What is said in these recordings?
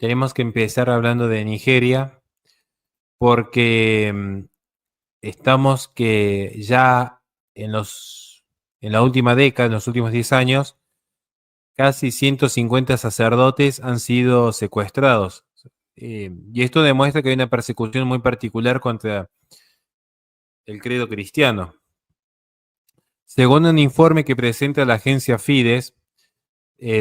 tenemos que empezar hablando de Nigeria porque estamos que ya en en la última década, en los últimos 10 años, casi 150 sacerdotes han sido secuestrados. Y esto demuestra que hay una persecución muy particular contra el credo cristiano. Según un informe que presenta la agencia Fides,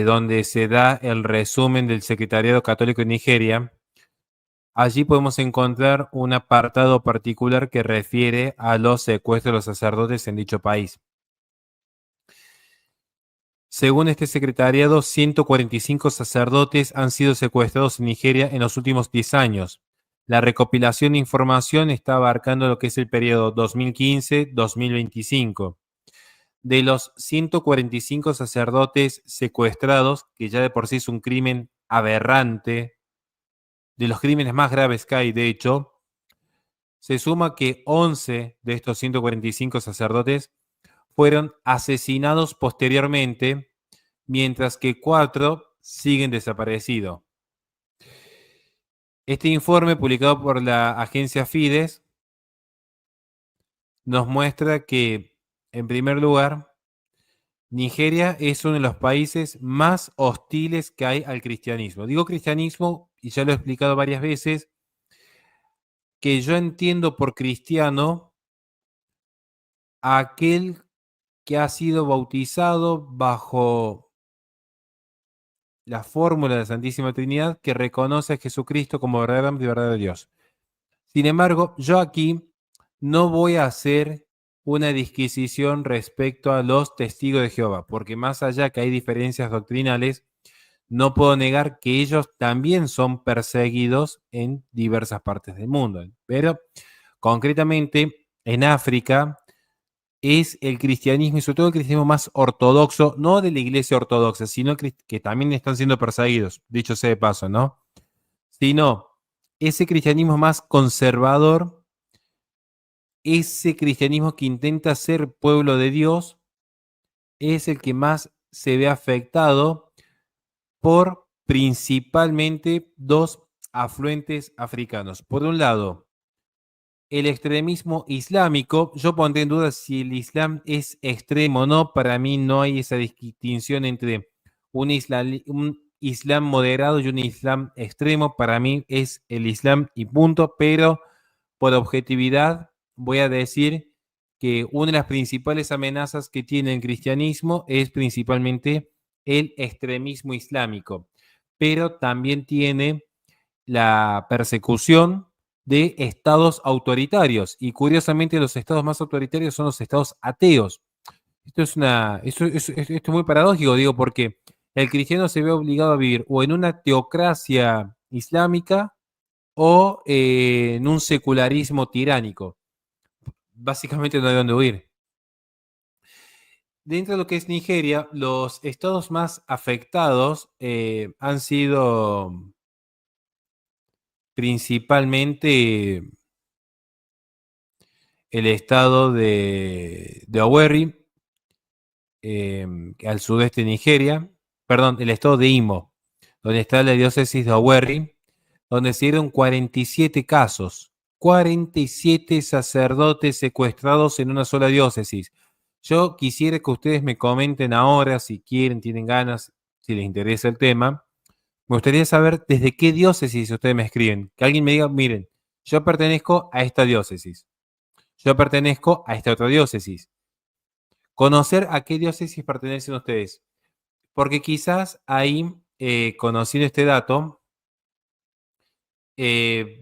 donde se da el resumen del Secretariado Católico de Nigeria, allí podemos encontrar un apartado particular que refiere a los secuestros de los sacerdotes en dicho país. Según este secretariado, 145 sacerdotes han sido secuestrados en Nigeria en los últimos 10 años. La recopilación de información está abarcando lo que es el periodo 2015-2025. De los 145 sacerdotes secuestrados, que ya de por sí es un crimen aberrante, de los crímenes más graves que hay, de hecho, se suma que 11 de estos 145 sacerdotes fueron asesinados posteriormente, mientras que 4 siguen desaparecidos. Este informe, publicado por la agencia Fides, nos muestra que, en primer lugar, Nigeria es uno de los países más hostiles que hay al cristianismo. Digo cristianismo, y ya lo he explicado varias veces, que yo entiendo por cristiano a aquel que ha sido bautizado bajo la fórmula de la Santísima Trinidad, que reconoce a Jesucristo como verdaderamente verdadero Dios. Sin embargo, yo aquí no voy a hacer una disquisición respecto a los testigos de Jehová, porque más allá que hay diferencias doctrinales, no puedo negar que ellos también son perseguidos en diversas partes del mundo. Pero concretamente en África es el cristianismo, y sobre todo el cristianismo más ortodoxo, no de la iglesia ortodoxa, sino que también están siendo perseguidos, dicho sea de paso, ¿no? Sino ese cristianismo más conservador, ese cristianismo que intenta ser pueblo de Dios, es el que más se ve afectado por principalmente dos afluentes africanos. Por un lado, el extremismo islámico. Yo pondré en duda si el Islam es extremo o no. Para mí no hay esa distinción entre un Islam moderado y un Islam extremo. Para mí es el Islam y punto, pero por objetividad voy a decir que una de las principales amenazas que tiene el cristianismo es principalmente el extremismo islámico, pero también tiene la persecución de estados autoritarios, y curiosamente los estados más autoritarios son los estados ateos. Esto es muy paradójico, digo, porque el cristiano se ve obligado a vivir o en una teocracia islámica o en un secularismo tiránico. Básicamente no hay dónde huir. Dentro de lo que es Nigeria, los estados más afectados han sido principalmente el estado de Owerri, al sudeste de Nigeria, perdón, el estado de Imo, donde está la diócesis de Owerri, donde se dieron 47 casos, 47 sacerdotes secuestrados en una sola diócesis. Yo quisiera que ustedes me comenten ahora, si quieren, tienen ganas, si les interesa el tema. Me gustaría saber desde qué diócesis ustedes me escriben. Que alguien me diga, miren, yo pertenezco a esta diócesis. Yo pertenezco a esta otra diócesis. Conocer a qué diócesis pertenecen ustedes. Porque quizás ahí, conociendo este dato,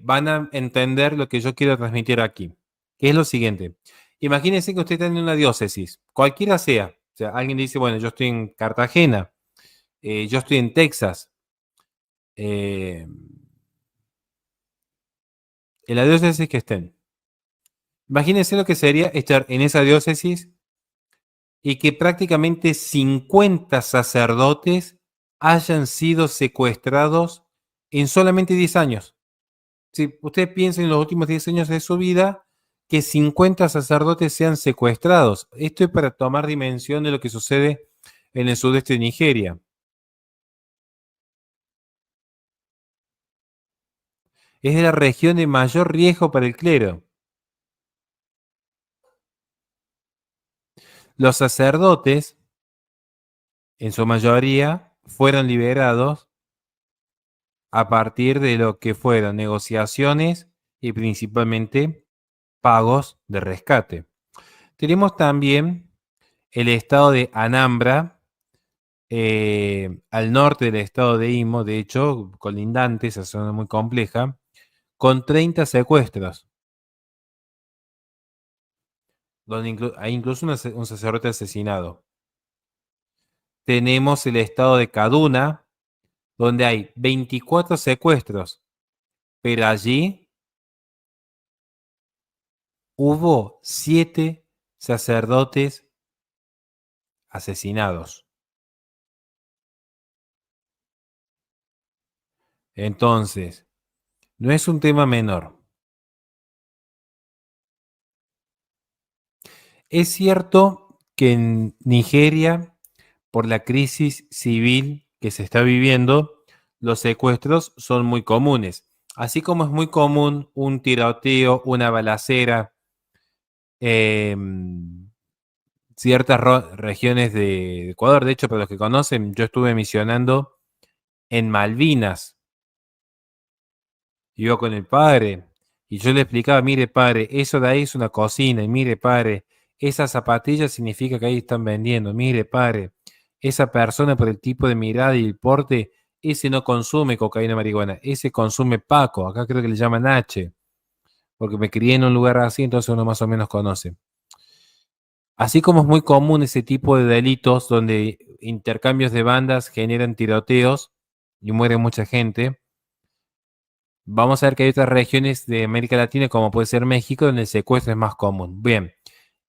van a entender lo que yo quiero transmitir aquí. Que es lo siguiente. Imagínense que usted está en una diócesis, cualquiera sea. O sea, alguien dice, bueno, yo estoy en Cartagena, yo estoy en Texas. En la diócesis que estén. Imagínense lo que sería estar en esa diócesis y que prácticamente 50 sacerdotes hayan sido secuestrados en solamente 10 años. Si usted piensa en los últimos 10 años de su vida, que 50 sacerdotes sean secuestrados. Esto es para tomar dimensión de lo que sucede en el sudeste de Nigeria. Es de la región de mayor riesgo para el clero. Los sacerdotes, en su mayoría, fueron liberados a partir de lo que fueron negociaciones y principalmente pagos de rescate. Tenemos también el estado de Anambra, al norte del estado de Imo, de hecho, colindante, esa zona muy compleja, con 30 secuestros, donde hay incluso un sacerdote asesinado. Tenemos el estado de Kaduna, donde hay 24 secuestros, pero allí hubo 7 sacerdotes asesinados. Entonces, no es un tema menor. Es cierto que en Nigeria, por la crisis civil que se está viviendo, los secuestros son muy comunes. Así como es muy común un tiroteo, una balacera, ciertas regiones de Ecuador. De hecho, para los que conocen, yo estuve misionando en Malvinas. Iba con el padre y yo le explicaba, mire padre, eso de ahí es una cocina, y mire padre, esa zapatilla significa que ahí están vendiendo, mire padre, esa persona por el tipo de mirada y el porte, ese no consume cocaína marihuana, ese consume Paco, acá creo que le llaman H, porque me crié en un lugar así, entonces uno más o menos conoce. Así como es muy común ese tipo de delitos donde intercambios de bandas generan tiroteos y muere mucha gente, vamos a ver que hay otras regiones de América Latina, como puede ser México, donde el secuestro es más común. Bien,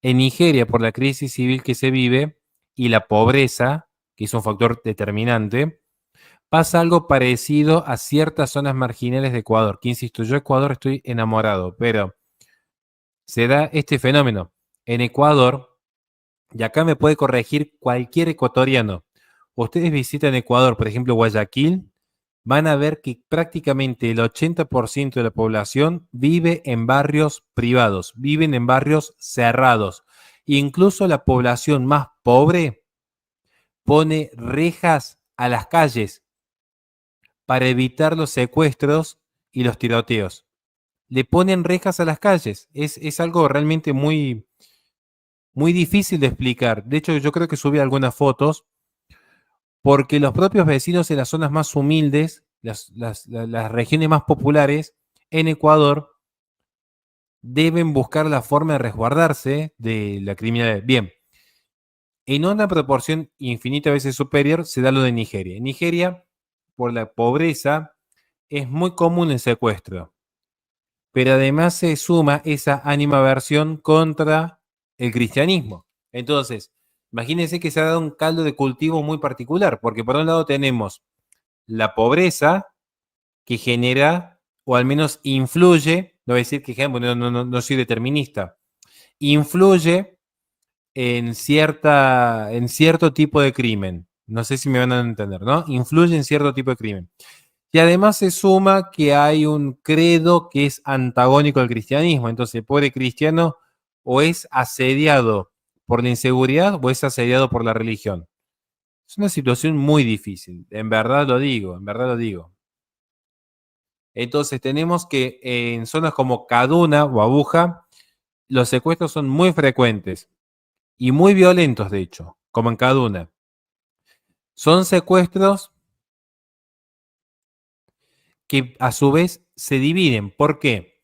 en Nigeria, por la crisis civil que se vive y la pobreza, que es un factor determinante, pasa algo parecido a ciertas zonas marginales de Ecuador, que insisto, yo Ecuador estoy enamorado, pero se da este fenómeno. En Ecuador, y acá me puede corregir cualquier ecuatoriano, ustedes visitan Ecuador, por ejemplo, Guayaquil, van a ver que prácticamente el 80% de la población vive en barrios privados, viven en barrios cerrados. Incluso la población más pobre pone rejas a las calles para evitar los secuestros y los tiroteos. Le ponen rejas a las calles. Es algo realmente muy, muy difícil de explicar. De hecho, yo creo que subí algunas fotos porque los propios vecinos en las zonas más humildes, las regiones más populares en Ecuador, deben buscar la forma de resguardarse de la criminalidad. Bien, en una proporción infinita veces superior se da lo de Nigeria. En Nigeria, por la pobreza, es muy común el secuestro, pero además se suma esa animaversión contra el cristianismo. Entonces, imagínense que se ha dado un caldo de cultivo muy particular, porque por un lado tenemos la pobreza que genera, o al menos influye, no voy a decir que no soy determinista, influye en cierto tipo de crimen. No sé si me van a entender, ¿no? Influye en cierto tipo de crimen. Y además se suma que hay un credo que es antagónico al cristianismo. Entonces, el pobre cristiano o es asediado por la inseguridad o es asediado por la religión. Es una situación muy difícil, en verdad lo digo, en verdad lo digo. Entonces tenemos que en zonas como Kaduna o Abuja, los secuestros son muy frecuentes y muy violentos, de hecho, como en Kaduna. Son secuestros que a su vez se dividen. ¿Por qué?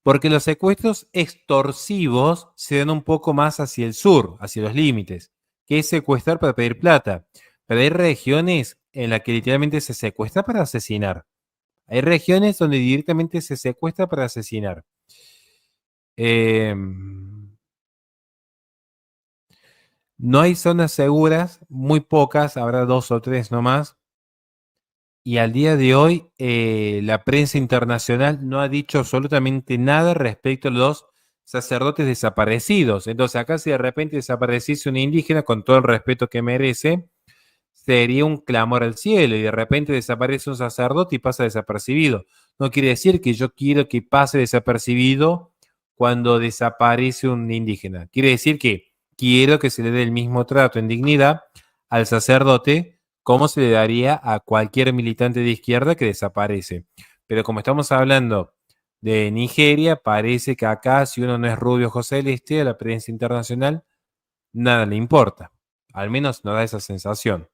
Porque los secuestros extorsivos se dan un poco más hacia el sur, hacia los límites, que es secuestrar para pedir plata. Pero hay regiones en las que literalmente se secuestra para asesinar. Hay regiones donde directamente se secuestra para asesinar. Eh, no hay zonas seguras, muy pocas, habrá 2 o 3 nomás. Y al día de hoy, la prensa internacional no ha dicho absolutamente nada respecto a los sacerdotes desaparecidos. Entonces, acá si de repente desapareciese un indígena, con todo el respeto que merece, sería un clamor al cielo y de repente desaparece un sacerdote y pasa desapercibido. No quiere decir que yo quiero que pase desapercibido cuando desaparece un indígena. Quiere decir que quiero que se le dé el mismo trato en dignidad al sacerdote como se le daría a cualquier militante de izquierda que desaparece. Pero como estamos hablando de Nigeria, parece que acá, si uno no es rubio José Celeste, a la prensa internacional, nada le importa. Al menos nos da esa sensación.